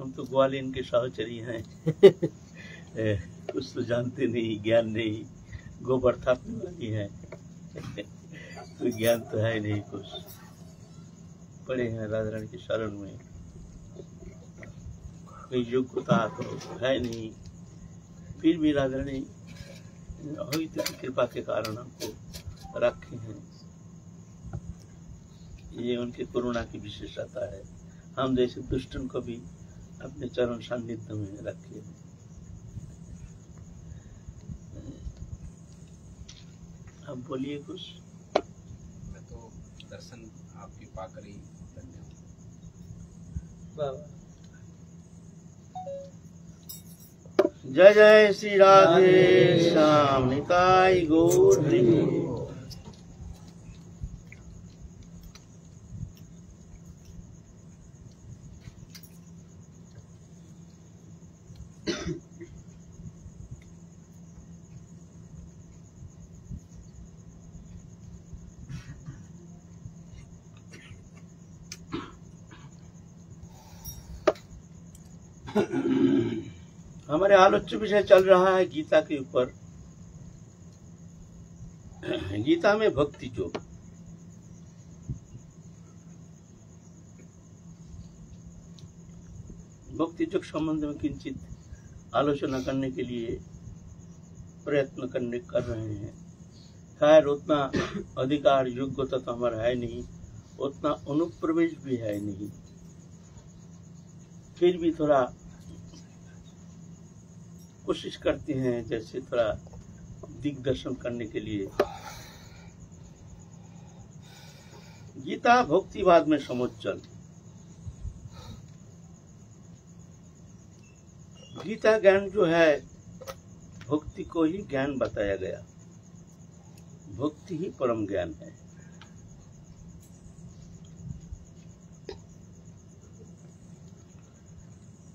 हम तो ग्वालिन के सहचरी हैं। कुछ तो जानते नहीं, ज्ञान नहीं, गोबर थापने वाली हैं। कोई ज्ञान तो है नहीं, कुछ पड़े हैं राधा रानी की शरण में, कोई योग्यता तो है नहीं, फिर भी राधा रानी हुई तो कृपा के कारण हमको रखे हैं। ये उनके करुणा की विशेषता है। हम जैसे दुष्टन को भी अपने चरण सान्निध्य में रखे हैं। अब बोलिए कुछ। मैं तो दर्शन आपके पाकर ही धन्य हूँ। जय जय श्री राधे श्याम निताई गौर हरि। हमारे आलोच्य विषय चल रहा है गीता के ऊपर। गीता में भक्ति योग। भक्ति योग संबंध में किंचित आलोचना करने के लिए प्रयत्न कर रहे हैं। खैर उतना अधिकार योग्यता तो हमारा है नहीं, उतना अनुप्रवेश भी है नहीं, फिर भी थोड़ा कोशिश करते हैं जैसे थोड़ा दिग्दर्शन करने के लिए। गीता भक्तिवाद में समुच्चल। गीता ज्ञान जो है भक्ति को ही ज्ञान बताया गया। भक्ति ही परम ज्ञान है।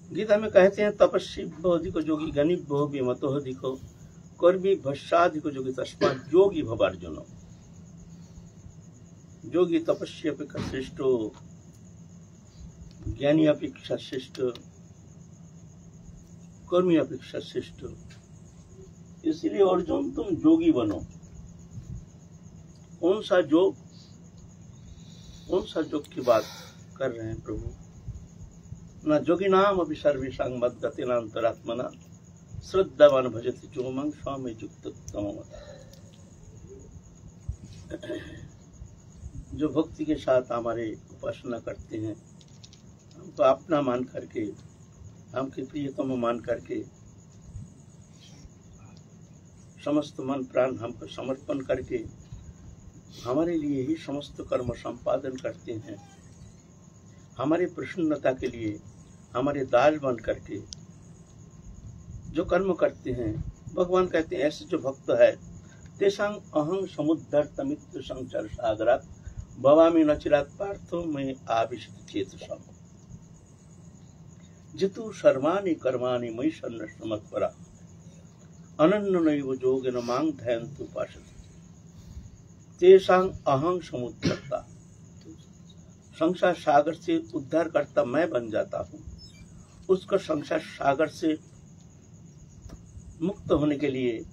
गीता में कहते हैं तपस्वी अधिको योगी गणि भो विमतो अधिको कर्मी भस्साधिको योगी तस्मात् योगी भव अर्जुन। योगी तपस्वी अपेक्षा श्रेष्ठो ज्ञानी अपेक्षा श्रेष्ठ कर्मी अपेक्षा श्रेष्ठ। इसलिए अर्जुन तुम योगी बनो। कौन सा योग की बात कर रहे हैं प्रभु? न जोगिनाम अभी सर्वेषां मद्गतेनान्तरात्मना श्रद्धावान भजति जो मां स्वामी युक्ततमो। जो भक्ति के साथ हमारे उपासना करते हैं, हमको अपना मान करके, हमके प्रियतम मान करके, समस्त मन प्राण हमको समर्पण करके हमारे लिए ही समस्त कर्म संपादन करते हैं। हमारे प्रसन्नता के लिए हमारे दास बन करके जो कर्म करते हैं, भगवान कहते हैं ऐसे जो भक्त है तेषां अहं समुद्धर्तमित्र संसार सागरात् भवामि न चिरात् पार्थो मैं आविशति चेतसम् जितु सर्वाणि कर्माणि मयि सन्न्यस्य मत्परा अनन्यनैव योगेन मां ध्यायन्तु उपासते तेषां अहं समुद्धर्ता। संसार सागर से उद्धार करता मैं बन जाता हूँ। उसका संसार सागर से मुक्त होने के लिए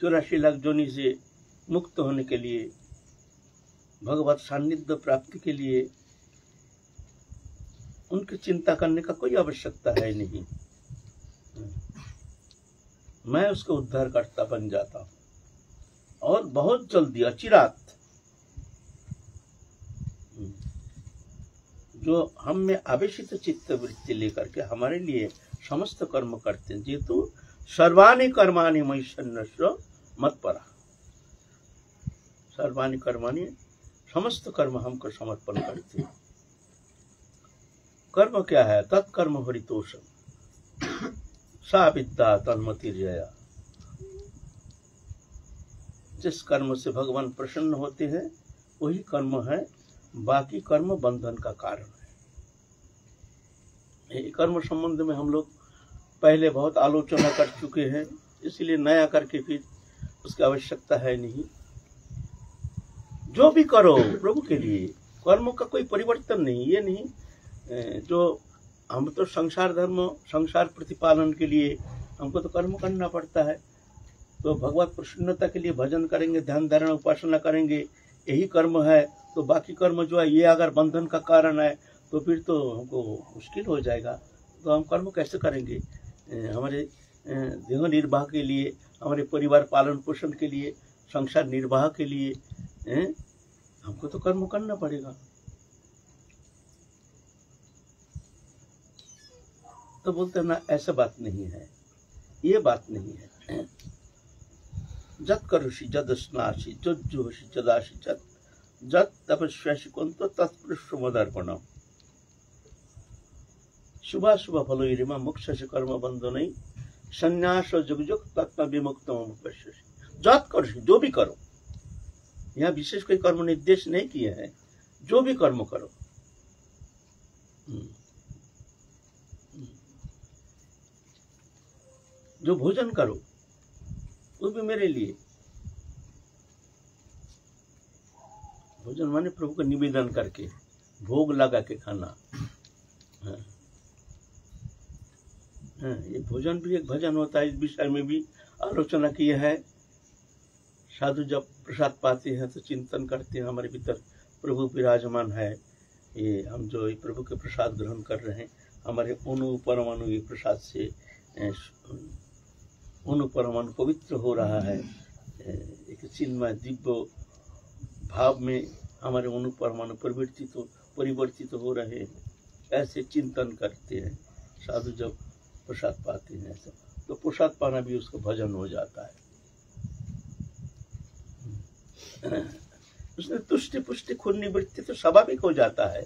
चौरासी लाख जोनि से मुक्त होने के लिए, भगवत सान्निध्य प्राप्ति के लिए उनकी चिंता करने का कोई आवश्यकता है नहीं। मैं उसका उद्धार करता बन जाता हूँ और बहुत जल्दी अचिरात जो हम में आवेशित चित्त वृत्ति लेकर के हमारे लिए समस्त कर्म करते हैं। जेतु सर्वाणि कर्माणि मयि सन्न्यस्य मत्परा। सर्वाणि कर्माणि समस्त कर्म हमको समर्पण करते हैं। कर्म क्या है? तत्कर्म हरितोषम सा विद्या तन्मतिर्जया। जिस कर्म से भगवान प्रसन्न होते हैं वही कर्म है, बाकी कर्म बंधन का कारण है। कर्म संबंध में हम लोग पहले बहुत आलोचना कर चुके हैं, इसलिए नया करके फिर उसकी आवश्यकता है नहीं। जो भी करो प्रभु के लिए, कर्म का कोई परिवर्तन नहीं, ये नहीं जो हम तो संसार धर्म संसार प्रतिपालन के लिए हमको तो कर्म करना पड़ता है। तो भगवत प्रसन्नता के लिए भजन करेंगे, ध्यान धारणा उपासना करेंगे, यही कर्म है। तो बाकी कर्म जो है ये अगर बंधन का कारण है तो फिर तो हमको मुश्किल हो जाएगा। तो हम कर्म कैसे करेंगे? हमारे देह निर्वाह के लिए, हमारे परिवार पालन पोषण के लिए, संसार निर्वाह के लिए हमको तो कर्म करना पड़ेगा। तो बोलते हैं ना, ऐसा बात नहीं है, ये बात नहीं है। जत करुषि जद स्नासि जुहोषि जदासि जत तपस्यासि कुंतो तत्पुरुषमदर्पणम शुभाशुभ फलोरिमा मोक्षस्य कर्म बंधनै संन्यास जुग जुग तत्व विमुक्तम पश्यसि। जत करुषि, जो भी करो, यहाँ विशेष कोई कर्म निर्देश नहीं किया है, जो भी कर्म करो। जो भोजन करो वो भी मेरे लिए। भोजन माने प्रभु को निवेदन करके, भोग लगा के खाना। ये भोजन भी एक भजन होता है। इस विषय में भी आलोचना की है। साधु जब प्रसाद पाते हैं तो चिंतन करते हैं, हमारे भीतर प्रभु विराजमान है। ये हम जो ये प्रभु के प्रसाद ग्रहण कर रहे हैं, हमारे अणु परमाणु ये प्रसाद से अणु परमाणु पवित्र हो रहा है। एक चिन्मय दिव्य भाव में हमारे अणु परमाणु परिवर्तित हो रहे हैं। ऐसे चिंतन करते हैं साधु जब प्रसाद पाते हैं। ऐसा तो प्रसाद पाना भी उसका भजन हो जाता है। उसमें तुष्टि पुष्टि खुद निवृत्ति तो स्वाभाविक हो जाता है।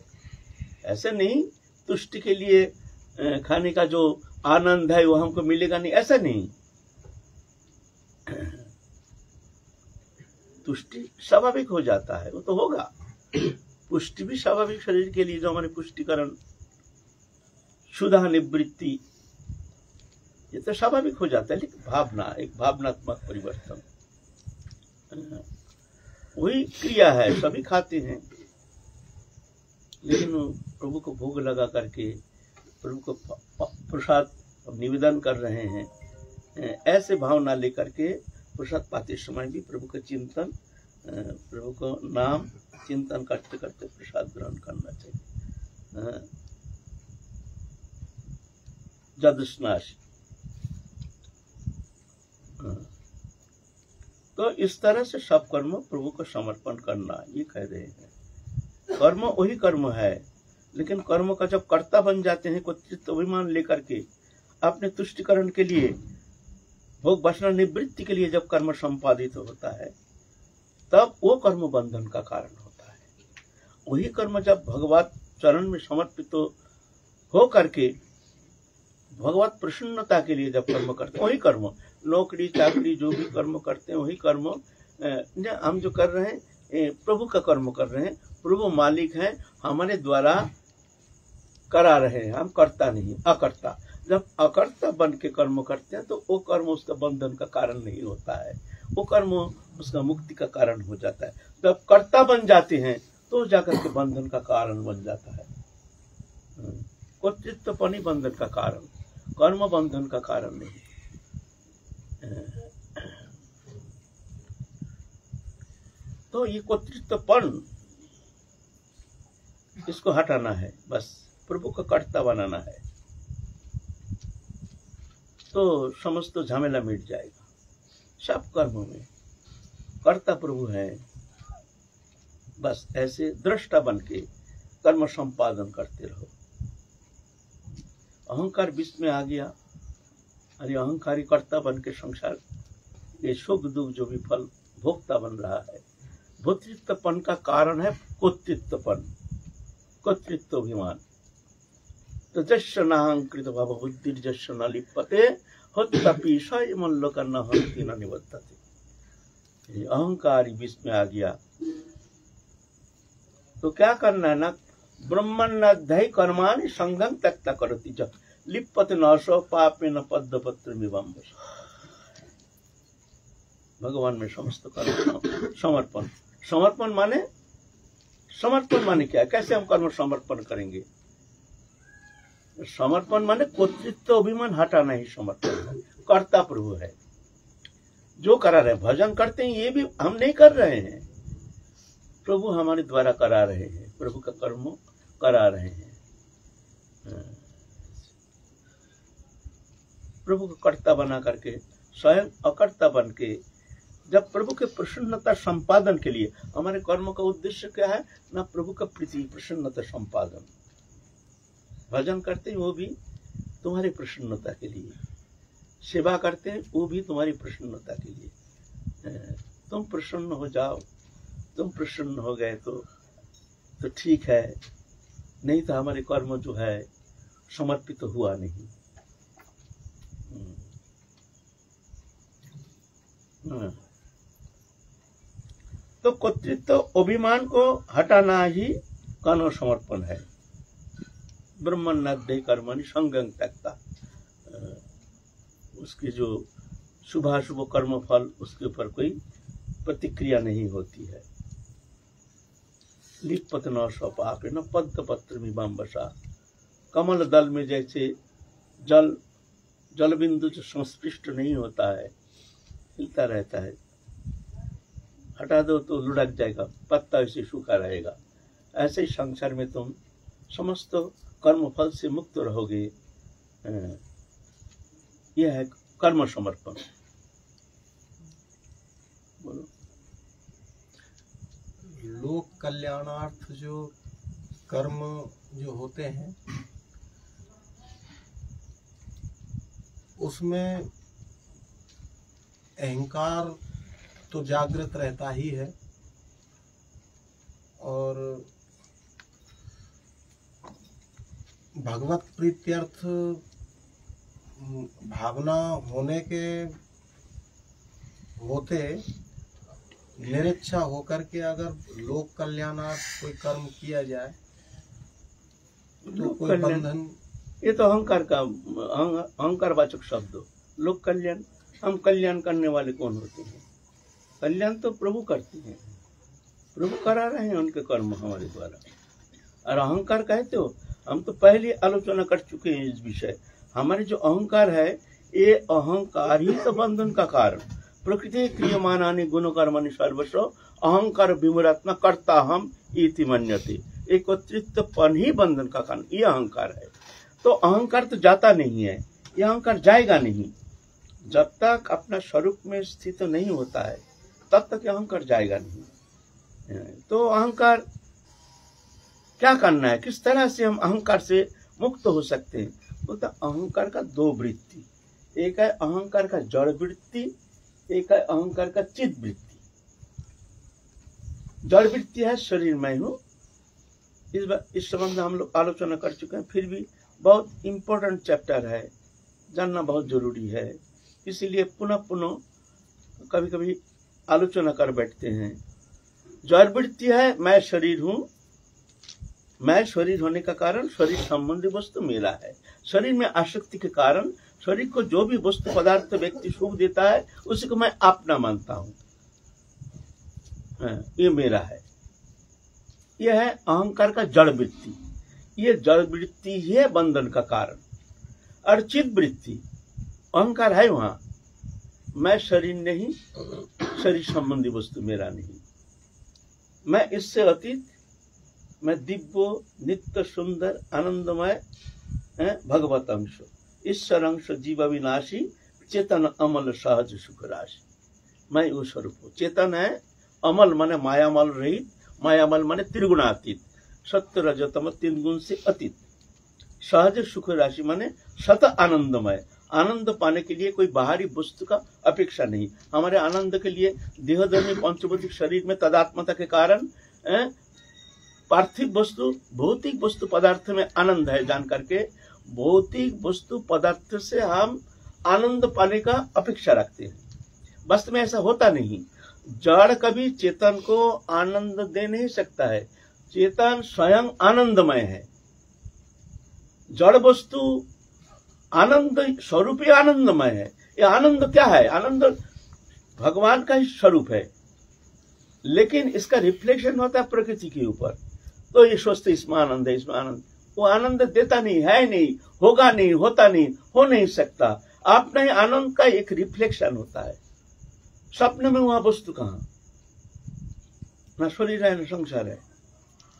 ऐसे नहीं तुष्टि के लिए खाने का जो आनंद है वो हमको मिलेगा नहीं, ऐसा नहीं। तुष्टि स्वाभाविक हो जाता है, वो तो होगा। पुष्टि भी स्वाभाविक, शरीर के लिए जो हमारे पुष्टिकरण क्षुधा निवृत्ति ये तो स्वाभाविक हो जाता है। लेकिन भावना, एक भावनात्मक परिवर्तन, वही क्रिया है। सभी खाते हैं, लेकिन प्रभु को भोग लगा करके प्रभु को प्रसाद निवेदन कर रहे हैं। ऐसे भावना लेकर के प्रसाद पाते समय भी प्रभु का चिंतन, प्रभु को नाम चिंतन करते करते प्रसाद ग्रहण करना चाहिए। जद स्नासि, तो इस तरह से सब कर्म प्रभु को समर्पण करना, ये कह रहे हैं। कर्म वही कर्म है, लेकिन कर्म का जब कर्ता बन जाते हैं, कर्तृत्व अभिमान लेकर के अपने तुष्टिकरण के लिए, भोग वासना निवृत्ति के लिए जब कर्म संपादित होता है, तब वो कर्म बंधन का कारण होता है। वही कर्म जब भगवत चरण में समर्पित हो करके भगवत प्रसन्नता के लिए जब कर्म करते हैं, वही कर्म, नौकरी चाकरी जो भी कर्म करते हैं, वही कर्म हम जो कर रहे हैं प्रभु का कर्म कर रहे हैं। प्रभु मालिक हैं, हमारे द्वारा करा रहे हैं, हम करता नहीं, अकर्ता। जब अकर्ता बन के कर्म करते हैं तो वो कर्म उसका बंधन का कारण नहीं होता है, वो कर्म उसका मुक्ति का कारण हो जाता है। जब कर्ता बन जाते हैं तो जाकर के बंधन का कारण बन जाता है। कर्तृत्वपन ही बंधन का कारण, कर्म बंधन का कारण नहीं। तो ये कर्तृत्वपन, इसको हटाना है, बस प्रभु को कर्ता बनाना है, तो समस्त झमेला मिट जाएगा। सब कर्मों में कर्ता प्रभु है, बस ऐसे दृष्टा बन के कर्म संपादन करते रहो। अहंकार बीच में आ गया, अरे अहंकारी कर्ता बन के संसार ये सुख दुख जो भी फल भोक्ता बन रहा है। भोक्तृत्वपन का कारण है कर्तृत्वपन, कर्तृत्वाभिमान। तो जस्य नाहंकृत भव बुद्धि जस्य न लिप्यते होत्तपि स्वयमल्लोक न हंति न निवर्तते। अहंकार बीच में आ गया तो क्या करना है ना, ब्रह्मण्यध्यायी कर्माणि संगं त्यक्ता करोति च लिप्यते नसो पापेन पद्मपत्र विबम्बस। भगवान में समस्त कर्म समर्पण। समर्पण माने समर्पण माने क्या है? कैसे हम कर्म समर्पण करेंगे? समर्पण माने कर्तृत्व अभिमान हटाना ही समर्पण है। कर्ता प्रभु है, जो करा रहे हैं, भजन करते हैं, ये भी हम नहीं कर रहे हैं, प्रभु हमारे द्वारा करा रहे हैं, प्रभु का कर्म करा रहे हैं। प्रभु को कर्ता बना करके, स्वयं अकर्ता बन के, जब प्रभु के प्रसन्नता संपादन के लिए, हमारे कर्म का उद्देश्य क्या है? ना प्रभु का प्रीति, प्रसन्नता संपादन। भजन करते हैं वो भी तुम्हारी प्रसन्नता के लिए, सेवा करते हैं वो भी तुम्हारी प्रसन्नता के लिए। तुम प्रसन्न हो जाओ, तुम प्रसन्न हो गए तो ठीक है, नहीं तो हमारे कर्म जो है समर्पित तो हुआ नहीं। तो कर्तृत्व अभिमान को हटाना ही कर्म समर्पण है। ब्रह्मण्यदे कर्मणि संगं त्यक्ता, उसकी जो शुभाशुभ कर्म फल, उसके ऊपर कोई प्रतिक्रिया नहीं होती है। लिप्पत न स्वपापे न पद्म पत्र मीमांबसा, कमल दल में जैसे जल बिंदु जो संस्पृष्ट नहीं होता है, हिलता रहता है, हटा दो तो लुढ़क जाएगा, पत्ता ऐसे सूखा रहेगा। ऐसे ही संसार में तुम समस्त कर्म फल से मुक्त रहोगे। यह है कर्म समर्पण। बोलो। लोक कल्याणार्थ जो कर्म जो होते हैं, उसमें अहंकार तो जागृत रहता ही है, और भगवत प्रीत्यर्थ भावना होने के होते निरीक्षा होकर के अगर लोक कल्याणार्थ कोई कर्म किया जाए तो कोई बंधन। ये तो अहंकार वाचक शब्द। लोक कल्याण, हम कल्याण करने वाले कौन होते हैं? कल्याण तो प्रभु करते हैं, प्रभु करा रहे हैं उनके कर्म हमारे द्वारा। और अहंकार कहते हो, हम तो पहले आलोचना कर चुके हैं इस विषय। हमारे जो अहंकार है, ये अहंकार ही तो बंधन का कारण। प्रकृति क्रियमानानि गुण कर्माणि सर्वस्व अहंकार विमूढ़ात्मा कर्ता हम इति मन्यते। एक कर्तृत्वपन ही बंधन का कारण, ये अहंकार है। तो अहंकार तो जाता नहीं है, ये अहंकार जाएगा नहीं। जब तक अपना स्वरूप में स्थित नहीं होता है, तब तक अहंकार जाएगा नहीं। तो अहंकार क्या करना है? किस तरह से हम अहंकार से मुक्त हो सकते हैं? बोलता अहंकार का दो वृत्ति, एक है अहंकार का जड़ वृत्ति, एक है अहंकार का चित्त वृत्ति। जड़ वृत्ति है शरीर में हूँ, इस संबंध में हम लोग आलोचना कर चुके हैं। फिर भी बहुत इम्पोर्टेंट चैप्टर है, जानना बहुत जरूरी है, इसीलिए पुनः पुनः कभी कभी आलोचना कर बैठते हैं। जड़ वृत्ति है मैं शरीर हूँ, मैं शरीर होने का कारण शरीर संबंधी वस्तु मेरा है। शरीर में आसक्ति के कारण शरीर को जो भी वस्तु पदार्थ व्यक्ति सुख देता है, उसी को मैं अपना मानता हूँ, ये मेरा है। यह है अहंकार का जड़ वृत्ति। ये जड़ वृत्ति ही है बंधन का कारण। और चित्त वृत्ति, अहंकार है वहां, मैं शरीर नहीं, शरीर संबंधी वस्तु मेरा नहीं, मैं इससे अतीत, मैं दिव्य नित्य सुंदर आनंदमय भगवत अंश, ईश्वर अंश, जीव अविनाशी, चेतन अमल सहज सुख राशि। मैं वो स्वरूप हूँ। चेतन है, अमल माने मायामल रहित, मायामल माने त्रिगुणातीत, सत्य रजतम तीन गुण से अतीत, सहज सुख राशि माने सत आनंदमय। आनंद पाने के लिए कोई बाहरी वस्तु का अपेक्षा नहीं। हमारे आनंद के लिए देहधर्मी पंचभौतिक शरीर में तदात्मता के कारण पार्थिव वस्तु, भौतिक वस्तु पदार्थ में आनंद है जान करके भौतिक वस्तु पदार्थ से हम आनंद पाने का अपेक्षा रखते हैं। वास्तव में ऐसा होता नहीं। जड़ कभी चेतन को आनंद दे नहीं सकता है। चेतन स्वयं आनंदमय है। जड़ वस्तु आनंद स्वरूप ही आनंदमय है। ये आनंद क्या है? आनंद भगवान का ही स्वरूप है, लेकिन इसका रिफ्लेक्शन होता है प्रकृति के ऊपर। तो ये सोचते इसमें आनंद है, इसमें आनंद। वो आनंद देता नहीं है, नहीं होगा, नहीं होता, नहीं हो नहीं सकता। आप नहीं, आनंद का एक रिफ्लेक्शन होता है। स्वप्न में वहां वस्तु कहां, ना शरीर है ना संसार है।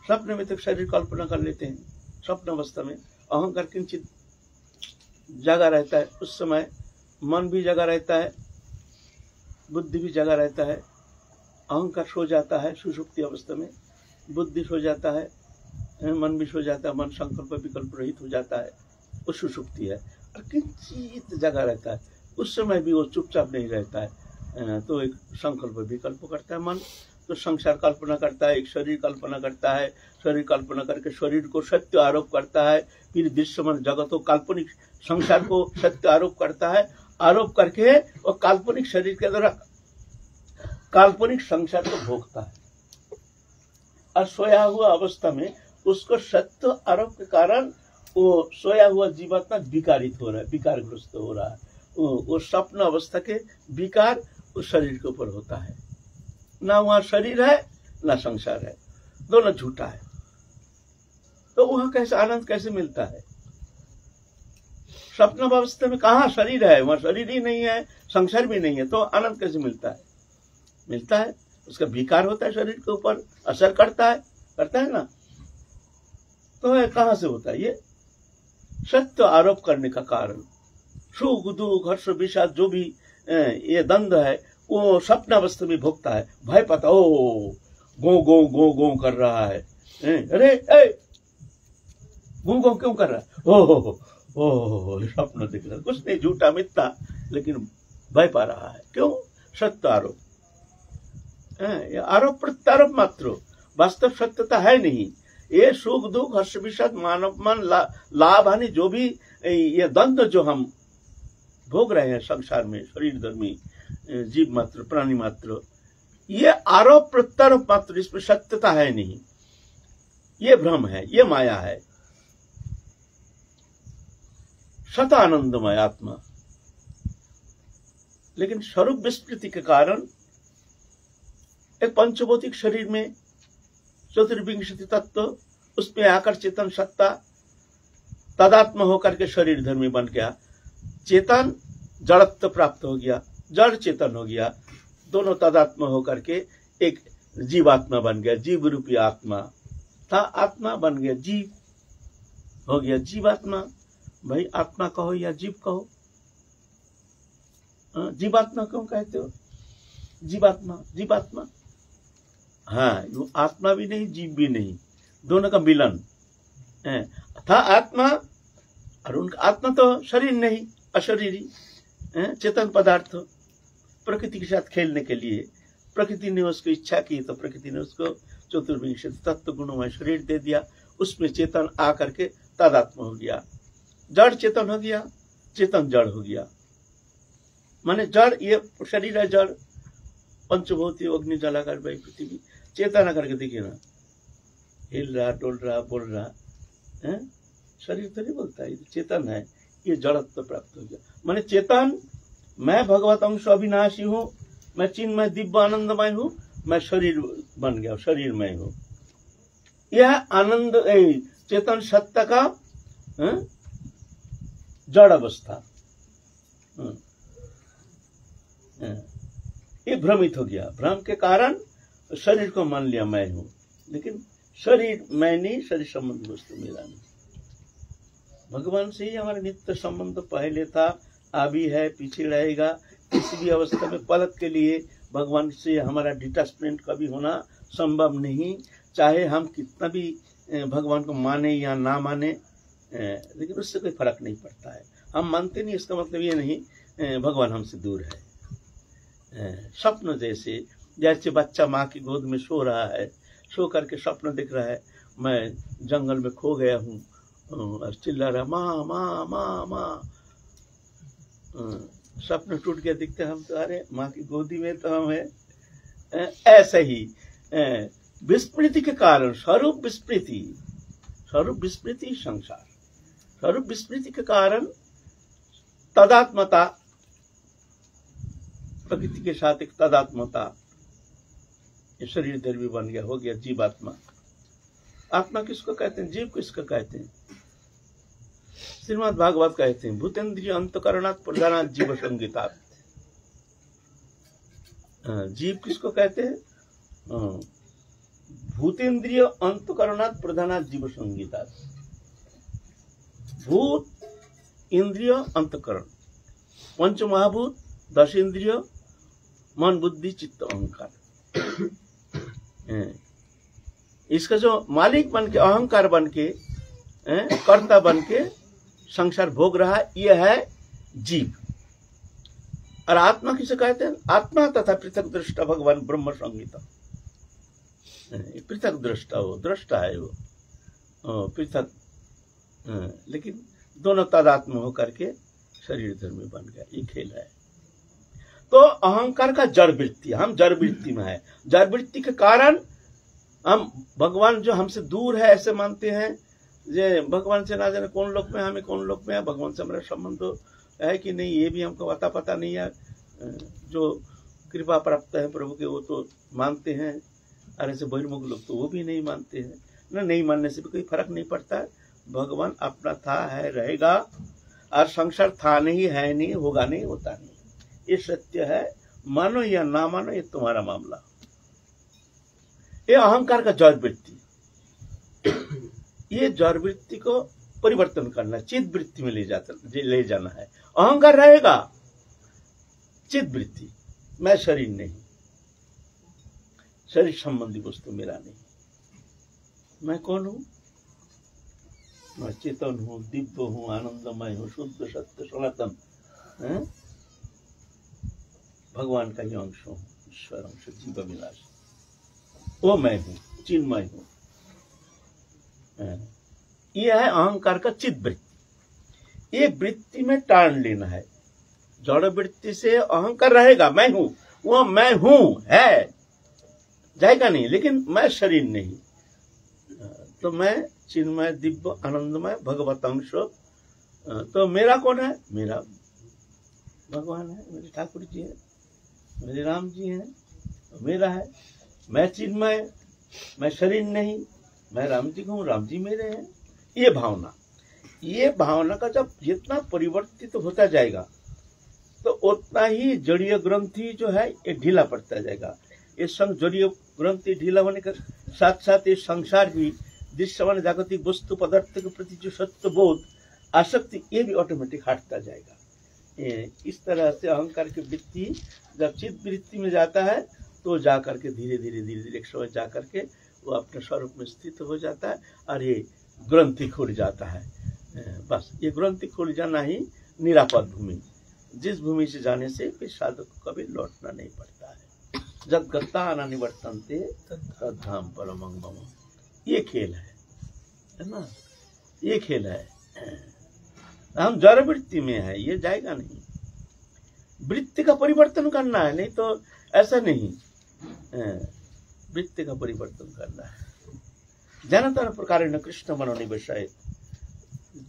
स्वप्न में तो शरीर कल्पना कर लेते हैं। स्वप्न अवस्था में अहंकार किंचित जगा रहता है, उस समय मन भी जगा रहता है, बुद्धि भी जगा रहता है। अहंकार सो जाता है सुषुप्ति अवस्था में, बुद्धि सो जाता है, मन भी सो जाता है, मन संकल्प विकल्प रहित हो जाता है, वो सुषुप्ति है। और किंचित जगा रहता है, उस समय भी वो चुपचाप नहीं रहता है। तो एक संकल्प विकल्प करता है मन, तो संसार कल्पना करता है, एक शरीर कल्पना करता है, शरीर कल्पना करके शरीर को सत्य आरोप करता है, फिर दृश्यमान जगत को काल्पनिक संसार को सत्य आरोप करता है, आरोप करके वो काल्पनिक शरीर के द्वारा काल्पनिक संसार को भोगता है। और सोया हुआ अवस्था में उसको सत्य आरोप के कारण वो सोया हुआ जीवात्मा विकारित हो रहा है, विकारग्रस्त हो रहा है। वो स्वप्न अवस्था के विकार उस शरीर के ऊपर होता है। ना वहां शरीर है ना संसार है, दोनों झूठा है। तो वहां कैसे आनंद कैसे मिलता है? स्वप्न अवस्था में कहाँ शरीर है, वहां शरीर ही नहीं है, संसार भी नहीं है, तो आनंद कैसे मिलता है? मिलता है, उसका विकार होता है, शरीर के ऊपर असर करता है ना। तो कहां से होता है? ये सत्य आरोप करने का कारण। सुख दुख हर्ष विषाद जो भी ये द्वंद है वो स्वप्न अवस्था में भोगता है। भय पाता, ओ गो गो गो गो कर रहा है, अरे गो गो क्यों कर रहा है? ओ स्वप्न दिख रहा है, कुछ नहीं, झूठा मिथ्या, लेकिन भय पा रहा है। क्यों? सत्य आरोप। आरोप प्रत्यारोप मात्र, वास्तव सत्यता है नहीं। ये सुख दुख हर्ष विषाद मानव मन लाभ हानि जो भी ये द्वंद्व जो हम भोग रहे हैं संसार में, शरीर धर्मी जीव मात्र प्राणी मात्र, ये आरोप प्रत्यारोप मात्र, इसमें सत्यता है नहीं। ये भ्रम है, ये माया है। सत आनंदमय आत्मा, लेकिन स्वरूप विस्मृति के कारण एक पंचभौतिक शरीर में चतुर्विंशति तत्व, उसमें आकर चेतन सत्ता तदात्म होकर के शरीर धर्मी बन गया। चेतन जड़त्व प्राप्त हो गया, जड़ चेतन हो गया, दोनों तदात्म होकर के एक जीवात्मा बन गया। जीव रूपी आत्मा था, आत्मा बन गया जीव, हो गया जीवात्मा। भाई आत्मा कहो या जीव कहो, जीवात्मा क्यों कहते हो? जीवात्मा हाँ, वो आत्मा भी नहीं जीव भी नहीं, दोनों का मिलन था आत्मा। और उनका आत्मा तो शरीर नहीं, अशरीरी चेतन पदार्थ, प्रकृति के साथ खेलने के लिए प्रकृति ने उसको इच्छा की, तो प्रकृति ने उसको चतुर्विंशति तत्व गुणमय शरीर दे दिया। उसमें चेतन आकर के तादात्म्य हो गया, जड़ चेतन हो गया, चेतन जड़ हो गया। माने जड़ ये शरीर है, जड़ पंचभूति अग्नि जल आकाश वायु पृथ्वी, चेतन आकर के देखिए ना, हिल रहा डोल रहा बोल रहा है, शरीर तो नहीं बोलता है, चेतन है। ये जड़त्व प्राप्त हो गया। माने चेतन, मैं भगवत अंश अविनाशी हूँ, मैं चिन्मय दिव्य आनंदमय हूँ, मैं शरीर बन गया, शरीरमय हूँ। यह आनंद चेतन सत्ता का जड़ अवस्था, ये भ्रमित हो गया। भ्रम के कारण शरीर को मान लिया मैं हूं, लेकिन शरीर मैं नहीं, शरीर संबंध वस्तु मेरा नहीं। भगवान से ही हमारा नित्य संबंध पहले था, अभी है, पीछे रहेगा। किसी भी अवस्था में पलक के लिए भगवान से हमारा डिटैचमेंट कभी होना संभव नहीं। चाहे हम कितना भी भगवान को माने या ना माने, लेकिन उससे कोई फर्क नहीं पड़ता है। हम मानते नहीं, इसका मतलब ये नहीं भगवान हमसे दूर है। स्वप्न जैसे बच्चा माँ की गोद में सो रहा है, सो करके स्वप्न दिख रहा है, मैं जंगल में खो गया हूँ और चिल्ला रहा माँ माँ माँ माँ। स्वप्न टूट गया, दिखते हम तो अरे माँ की गोदी में तो हम है। ऐसा ही विस्मृति के कारण स्वरूप विस्मृति संसार, स्वरूप विस्मृति के कारण तदात्मता, प्रकृति के साथ एक तदात्मता, ये शरीर धर्मी बन गया, हो गया जीवात्मा। आत्मा किसको कहते हैं? जीव किसको कहते हैं? श्रीमद् भागवत कहते हैं भूतेन्द्रिय अंतकरणात् प्रधानात् जीव संगीता। जीव किसको कहते हैं? भूतेन्द्रिय अंतकरणात् प्रधानात् जीव संगीता। भूत, इंद्रिय, अंतकरण, पंच महाभूत, 10 इंद्रिय, मन, बुद्धि, चित्त, अहंकार। इसका जो मालिक बन के, अहंकार बन के, कर्ता बन के संसार भोग रहा, यह है जीव। और आत्मा किसे कहते हैं? आत्मा तथा पृथक दृष्टा भगवान ब्रह्म संहिता। पृथक दृष्टा, वो दृष्टा है, वो पृथक, लेकिन दोनों तादात्म्य होकर के शरीर धर्मी बन गया। ये खेल है। तो अहंकार का जड़ वृत्ति, हम जड़ वृत्ति में है। जड़ वृत्ति के कारण हम भगवान जो हमसे दूर है ऐसे मानते हैं। जे भगवान से ना जाने कौन लोक में, हमें कौन लोक में है, भगवान से हमारा संबंध है कि नहीं, ये भी हमको पता नहीं है। जो कृपा प्राप्त है प्रभु के वो तो मानते हैं, और ऐसे बहिर्मुख लोग तो वो भी नहीं मानते हैं ना। नहीं मानने से भी कोई फर्क नहीं पड़ता है। भगवान अपना था, है, रहेगा, और संसार था नहीं, है नहीं, होगा नहीं, होता नहीं। ये सत्य है। मानो या ना मानो, ये तुम्हारा मामला। ये अहंकार का जड़ वृत्ति, ये जड़ वृत्ति को परिवर्तन करना, चित्त वृत्ति में ले जाना है। अहंकार रहेगा, चित्त वृत्ति, मैं शरीर नहीं, शरीर संबंधी वस्तु मेरा नहीं। मैं कौन हूं? मैं चेतन हूं, दिव्य हूं, आनंदमय हूं, शुद्ध सत्य सनातन, भगवान का ही अंश हूं, ईश्वर अंश, जीव विलास, वो मैं हूं, चिन्मय हूं। यह है अहंकार का चित्त वृत्ति। ये वृत्ति में टान लेना है। जड़ वृत्ति से अहंकार रहेगा, मैं हूं, वो मैं हूं है, जाएगा नहीं, लेकिन मैं शरीर नहीं। तो मैं चिन्मय, दिव्य, आनंदमय, भगवत अंश। तो मेरा कौन है? मेरा भगवान है, मेरे ठाकुर जी है, मेरे राम जी हैं, मेरा है। मैं चिन्मय, मैं शरीर नहीं, मैं राम जी हूँ, राम जी मेरे हैं। ये भावना का जब जितना परिवर्तित होता जाएगा तो उतना ही जड़ीय ग्रंथि जो है ये ढीला पड़ता जाएगा। ये जड़ीय ग्रंथि ढीला होने के साथ साथ ये संसार भी, दृश्यमान जागतिक वस्तु पदार्थ के प्रति जो सत्य बोध, आसक्ति, ये भी ऑटोमेटिक हटता जाएगा। इस तरह से अहंकार की वृत्ति जब चित्त वृत्ति में जाता है तो जाकर के धीरे धीरे एक समय जाकर के वो अपने स्वरूप में स्थित हो जाता है, और ये ग्रंथि खुल जाता है। बस ये ग्रंथि खुल जाना ही निरापद भूमि, जिस भूमि से जाने से फिर साधक को कभी लौटना नहीं पड़ता है। जब गत्ता न निवर्तन्ते तद्धाम परमं मम। ये खेल है ना, ये खेल है। हम जड़ वृत्ति में है, ये जाएगा नहीं। वृत्ति का परिवर्तन करना है, नहीं तो ऐसा नहीं। वृत्ति का परिवर्तन करना है। जनतर प्रकार कृष्ण मनोनिवेशाय,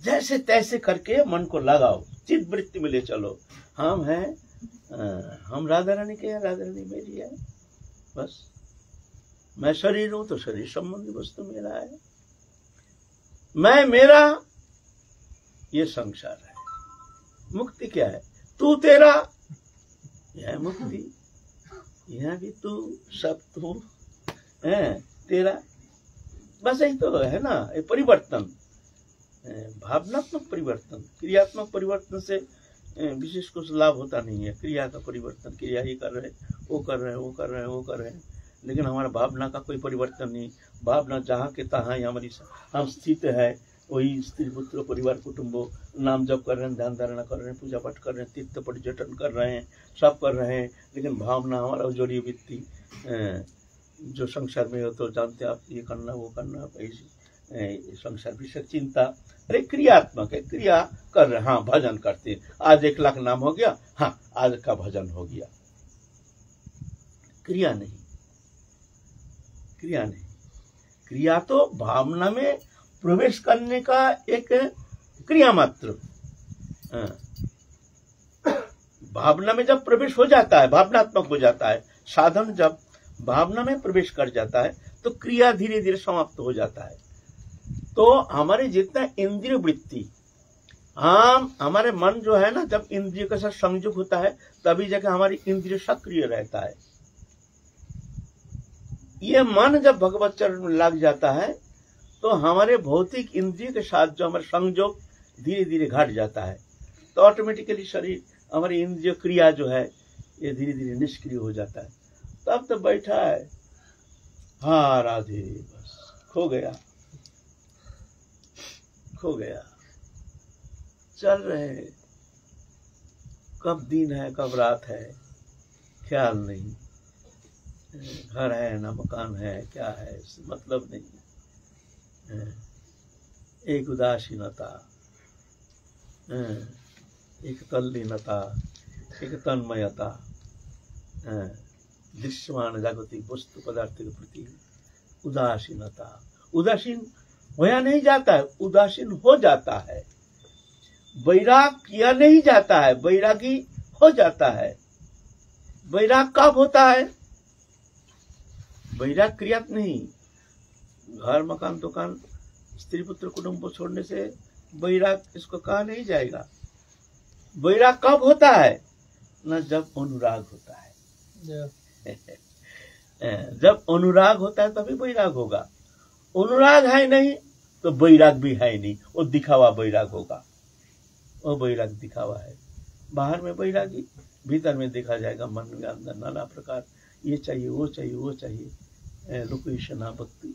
जैसे तैसे करके मन को लगाओ, चित्त वृत्ति में ले चलो। हम हैं, हम राधा रानी के हैं, राधा रानी मेरी है। बस मैं शरीर हूं तो शरीर संबंधी वस्तु मेरा है। मैं मेरा, ये संसार है। मुक्ति क्या है? तू तेरा, यह है मुक्ति। यह भी तू, सब तू है, तेरा। बस यही तो है ना। ये परिवर्तन, भावनात्मक परिवर्तन, क्रियात्मक परिवर्तन से विशेष कुछ लाभ होता नहीं है। क्रिया का परिवर्तन, क्रिया ही कर रहे, वो कर रहे, वो कर रहे, वो कर रहे, लेकिन हमारा भावना का कोई परिवर्तन नहीं। भावना जहाँ के तहाँ हमारी हम स्थित है। वही स्त्री पुत्र परिवार कुटुंबो नाम जप कर रहे हैं, ध्यान धारणा कर रहे हैं, पूजा पाठ कर रहे हैं, तीर्थ पर्यटन कर रहे हैं, सब कर रहे हैं, लेकिन भावना हमारा जोड़ी वृत्ति जो संसार में हो तो जानते हैं आप, ये करना वो करना, संसार विषय चिंता। अरे क्रियात्मक है, क्रिया कर रहे, हाँ भजन करते, आज 1 लाख नाम हो गया, हाँ आज का भजन हो गया। क्रिया नहीं, क्रिया नहीं। क्रिया तो भावना में प्रवेश करने का एक क्रिया मात्र। भावना में जब प्रवेश हो जाता है, भावनात्मक हो जाता है, साधन जब भावना में प्रवेश कर जाता है तो क्रिया धीरे धीरे समाप्त हो जाता है। तो हमारे जितना इंद्रिय वृत्ति, हमारे मन जो है ना, जब इंद्रिय के साथ संयुक्त होता है तभी जाके हमारी इंद्रिय सक्रिय रहता है। ये मन जब भगवत चरण में लग जाता है तो हमारे भौतिक इंद्रिय के साथ जो हमारा संयोग धीरे धीरे घट जाता है, तो ऑटोमेटिकली शरीर, हमारी इंद्रिय क्रिया जो है ये धीरे धीरे निष्क्रिय हो जाता है। तब तो बैठा है, हाँ राधे, बस खो गया, खो गया, चल रहे, कब दिन है कब रात है ख्याल नहीं, घर है ना मकान है, क्या है इससे मतलब नहीं। एक उदासीनता, एक तल्लीनता, एक तन्मयता, दृश्यमान जागतिक वस्तु पदार्थ के प्रति उदासीनता। उदासीन होया नहीं जाता है, उदासीन हो जाता है। वैराग किया नहीं जाता है, वैरागी हो जाता है। वैराग कब होता है? वैराग क्रियात नहीं, घर मकान दुकान स्त्री पुत्र कुटुंब को छोड़ने से वैराग इसको कहा नहीं जाएगा। वैराग कब होता है? न जब अनुराग होता है। जब अनुराग होता है तभी वैराग होगा। अनुराग है नहीं तो वैराग भी है नहीं, वो दिखावा वैराग होगा। वो वैराग दिखावा है। बाहर में वैरागी, भीतर में देखा जाएगा मन के अंदर नाना प्रकार, ये चाहिए वो चाहिए वो चाहिए, लोकेशना भक्ति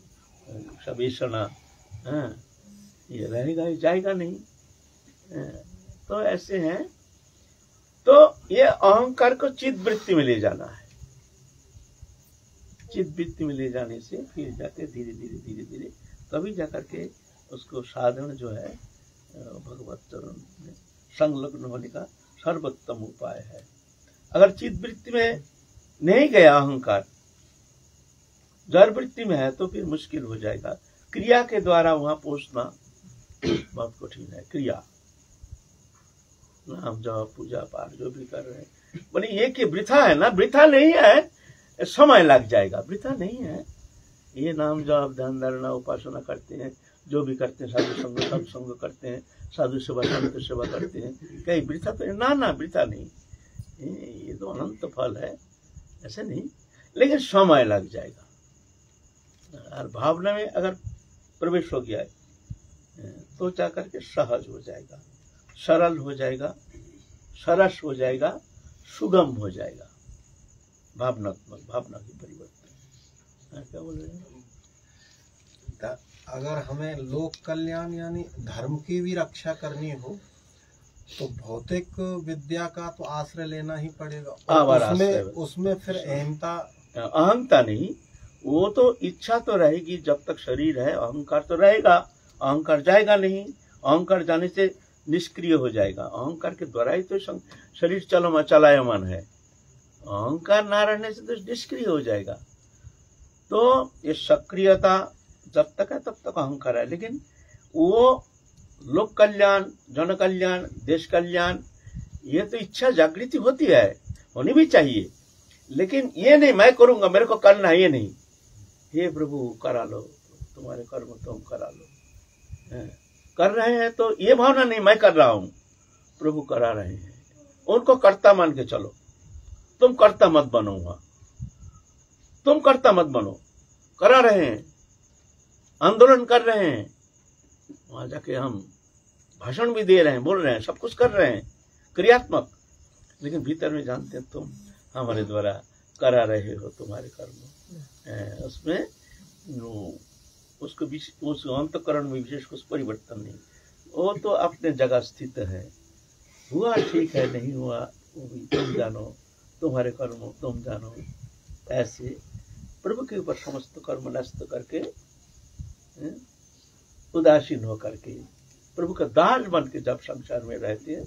सवेशना, ये रहेगा, ये जाएगा नहीं। तो ऐसे हैं। तो ये अहंकार को चित्त वृत्ति में ले जाना है। चित्त वृत्ति में ले जाने से फिर जाके धीरे धीरे धीरे धीरे तभी जाकर के उसको साधन जो है भगवत चरण में संलग्न होने का सर्वोत्तम उपाय है। अगर चित्त वृत्ति में नहीं गया अहंकार, जड़ वृत्ति में है, तो फिर मुश्किल हो जाएगा। क्रिया के द्वारा वहां पहुंचना बहुत कठिन है। क्रिया, नाम जप पूजा पाठ जो भी कर रहे हैं, बोले ये कि वृथा है ना? वृथा नहीं है, समय लग जाएगा, वृथा नहीं है। ये नाम जप ध्यान धारणा उपासना करते हैं, जो भी करते हैं, साधु संग सत्संग करते हैं, साधु सेवा संत सेवा करते हैं, कहीं वृथा तो ना वृथा नहीं, ये तो अनंत फल है, ऐसे नहीं, लेकिन समय लग जाएगा। और भावना में अगर प्रवेश हो गया है तो जाकर के सहज हो जाएगा, सरल हो जाएगा, सरस हो जाएगा, सुगम हो जाएगा। भावनात्मक, भावना की परिवर्तन। क्या बोल रहे हैं? अगर हमें लोक कल्याण यानी धर्म की भी रक्षा करनी हो तो भौतिक विद्या का तो आश्रय लेना ही पड़ेगा। उसमें फिर अहंता नहीं, वो तो इच्छा तो रहेगी। जब तक शरीर है अहंकार तो रहेगा, अहंकार जाएगा नहीं। अहंकार जाने से निष्क्रिय हो जाएगा। अहंकार के द्वारा ही तो शरीर चलायमान है। अहंकार ना रहने से तो निष्क्रिय हो जाएगा। तो ये सक्रियता जब तक है तब तक अहंकार है, लेकिन वो लोक कल्याण, जन कल्याण, देश कल्याण, ये तो इच्छा जागृति होती है, होनी भी चाहिए। लेकिन ये नहीं मैं करूंगा, मेरे को करना है, ये नहीं। हे प्रभु करा लो, तुम्हारे कर्म तुम करा लो। कर रहे हैं तो ये भावना नहीं मैं कर रहा हूं, प्रभु करा रहे हैं, उनको कर्ता मान के चलो। तुम कर्ता मत बनो, तुम कर्ता मत बनो। करा रहे हैं, आंदोलन कर रहे हैं, वहां जाके हम भाषण भी दे रहे हैं, बोल रहे हैं, सब कुछ कर रहे हैं, क्रियात्मक, लेकिन भीतर में जानते हैं तुम हमारे द्वारा करा रहे हो तुम्हारे कर्म। उसमें उसको उस अंतकरण में विशेष कुछ परिवर्तन नहीं, वो तो अपने जगह स्थित है। हुआ ठीक है, नहीं हुआ वो भी तुम जानो, तुम्हारे कर्म तुम जानो। ऐसे प्रभु के ऊपर समस्त कर्म नष्ट करके, उदासीन होकर के, प्रभु का दास बन के जब संसार में रहते हैं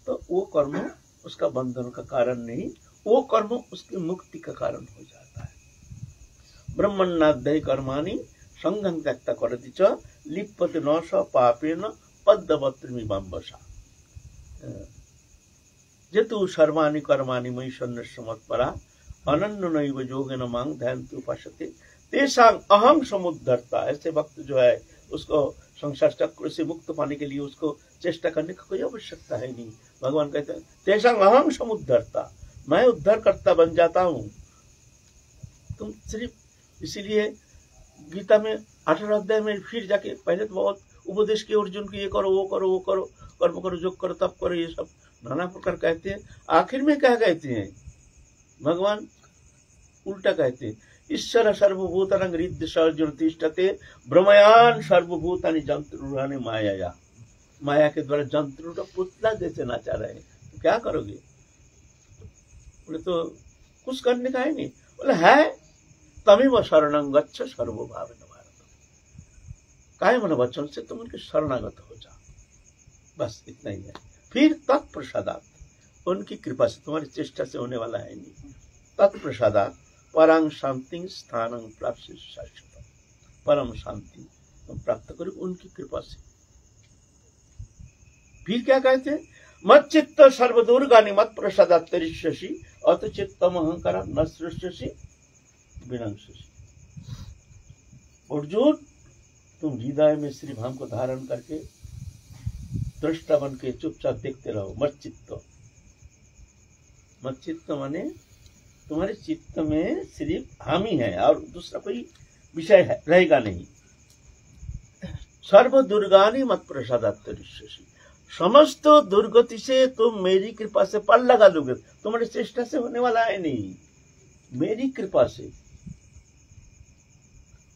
तो वो कर्म उसका बंधन का कारण नहीं, वो कर्म उसकी मुक्ति का कारण हो जाता है। ब्रह्मण्णाध्यायी कर्माणि संगं त्यक्ता करति च लिप्यते न स पापेन पद्मवत्रिमिवाम्बसा। जेतु सर्वाणि कर्माणि मयि सन्न्यस्य मत्परा अनन्यनैव योगेन मां ध्यायन्ति उपासते तेषां अहं समुद्धरता। ऐसे भक्त जो है उसको संसार चक्र से मुक्त पाने के लिए उसको चेष्टा करने की कोई आवश्यकता है नहीं। भगवान कहते हैं तेषां अहं समुद्धर्ता, मैं उद्धारकर्ता बन जाता हूँ। तुम सिर्फ इसीलिए गीता में 18 अध्याय में फिर जाके पहले तो बहुत उपदेश के अर्जुन की ये करो वो करो वो करो, कर्म करो जो करो तब करो, ये सब नाना प्रकार कहते हैं। आखिर में क्या कहते हैं भगवान? उल्टा कहते हैं ईश्वर सर्वभूतानां हृदय अर्जुन तिष्ठते ब्रह्मयान सर्वभूतानि जंतुरूढ़ानि माया। माया के द्वारा जंतुरूढ़ पुतला जैसे नाचा रहे हैं, तो क्या करोगे? बोले तो कुछ करने का है नहीं। बोले है तमेव शरणं गच्छ सर्वभावेन भारत, काय मन वचन से तुम उनके शरणागत हो जाओ, बस इतना ही है। फिर तत्प्रसादात, उनकी कृपा से, तुम्हारी चेष्टा से होने वाला है नहीं। तत्प्रसादात परम शांति स्थानं प्राप्त शाश्वत, परम शांति तुम प्राप्त करो उनकी कृपा से। फिर क्या कहते हैं? मत चित्त सर्वदुर्गानि मत प्रसादात् तरिष्यसि अत चित्तम अहंकार न सृष्यसि विनश्यसि। अर्जुन, तुम हृदय में श्री भाम को धारण करके दृष्टा बन के चुपचाप देखते रहो। मत चित्त माने तुम्हारे चित्त में सिर्फ हम ही है और दूसरा कोई विषय है रहेगा नहीं। सर्व दुर्गानि मत प्रसादात् तरिष्यसि, समस्त दुर्गति से तुम मेरी कृपा से पार लगा दोगे। तुम्हारी चेष्टा से होने वाला है नहीं, मेरी कृपा से।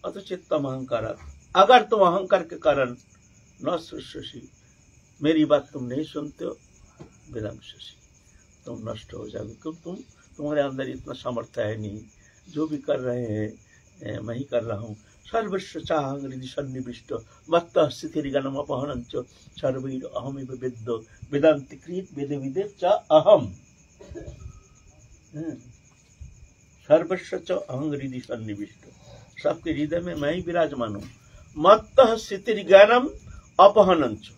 अत चित्तम अहंकार, अगर तुम अहंकार के कारण न सृष्यसि, मेरी बात तुम नहीं सुनते हो, विनश्यसि, तुम नष्ट हो जाओगे। क्योंकि तुम्हारे अंदर इतना सामर्थ्य है नहीं। जो भी कर रहे हैं मैं ही कर रहा हूँ। सर्वस्व चाहं हृदि सन्निविष्टो मत्तः स्थितिर्गणम् अपहनं च सर्वैर अहमिव वेद्यो वेदान्ति कृत वेद विदे च अहम्। सर्वस्व च अहं हृदि सन्निविष्टो, सबके हृदय में मैं ही विराजमान हूँ। मत्तः स्थितिर्गणम् अपहनं च,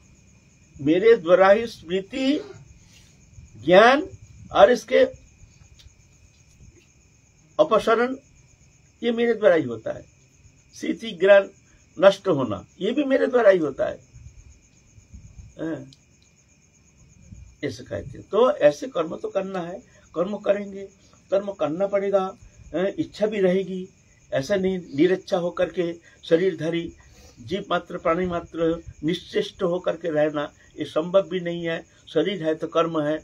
मेरे द्वारा ही स्मृति ज्ञान और इसके अपसरण ये मेरे द्वारा ही होता है। स्थिति ज्ञान नष्ट होना ये भी मेरे द्वारा ही होता है। ऐसे कहते हैं। तो ऐसे कर्म तो करना है, कर्म करेंगे, कर्म करना पड़ेगा, इच्छा भी रहेगी। ऐसा नहीं निरच्छा होकर के शरीरधारी जीव मात्र प्राणी मात्र निश्चेष्ट होकर के रहना, ये संभव भी नहीं है। शरीर है तो कर्म है,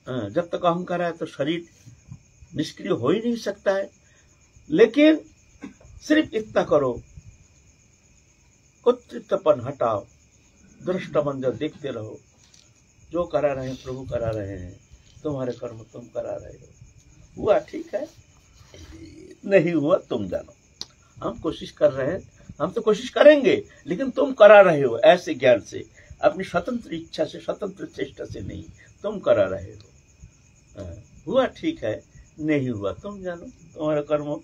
जब तक अहंकार है तो शरीर निष्क्रिय हो ही नहीं सकता है। लेकिन सिर्फ इतना करो, कुत्रितपन हटाओ, दृष्टा बन जाओ, देखते रहो। जो करा रहे हैं प्रभु करा रहे हैं, तुम्हारे कर्म तुम करा रहे हो। हुआ ठीक है, नहीं हुआ तुम जानो। हम कोशिश कर रहे हैं, हम तो कोशिश करेंगे, लेकिन तुम करा रहे हो ऐसे ज्ञान से, अपनी स्वतंत्र इच्छा से, स्वतंत्र चेष्टा से नहीं, तुम करा रहे हो। हुआ ठीक है, नहीं हुआ तुम जानो। तुम्हारा कर्म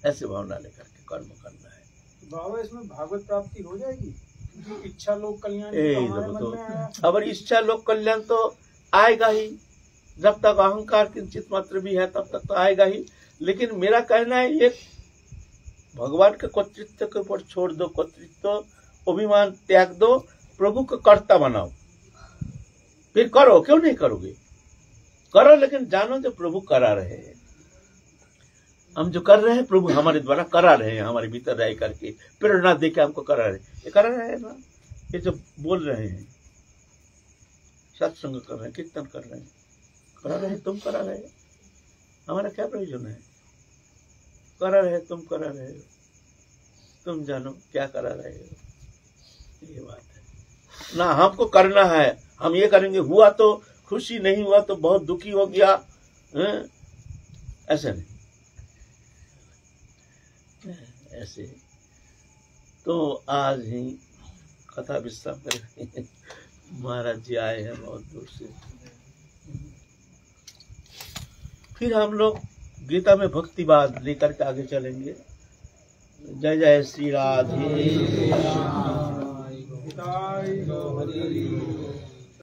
ऐसे भावना लेकर के कर्म करना है। बाबा इसमें भागवत प्राप्ति हो जाएगी? इच्छा लोक कल्याण अगर इच्छा लोक कल्याण तो आएगा ही, जब तक अहंकार किंचित मात्र भी है तब तक तो आएगा ही। लेकिन मेरा कहना है ये भगवान के कर्तृत्व के ऊपर छोड़ दो, कर्तृत्व अभिमान त्याग दो, प्रभु को कर्ता बनाओ, फिर करो। क्यों नहीं करोगे? करो, लेकिन जानो जो प्रभु करा रहे हैं। हम जो कर रहे हैं प्रभु हमारे द्वारा करा रहे हैं, हमारे भीतर रह करके प्रेरणा देके हमको करा रहे हैं। ये करा रहे हैं ना, ये जो बोल रहे हैं, सत्संग कर रहे हैं, कीर्तन कर रहे हैं, करा रहे हैं, तुम करा रहे हो। हमारा क्या प्रयोजन है? करा रहे, तुम करा रहे हो, तुम जानो क्या करा रहे हो। ये बात है ना, हमको करना है, हम ये करेंगे। हुआ तो खुशी, नहीं हुआ तो बहुत दुखी हो गया, ऐसे नहीं। ऐसे तो आज ही कथा विश्राम करेंगे। महाराज जी आए हैं बहुत दूर से। फिर हम लोग गीता में भक्तिवाद लेकर के आगे चलेंगे। जय जय श्री राधे।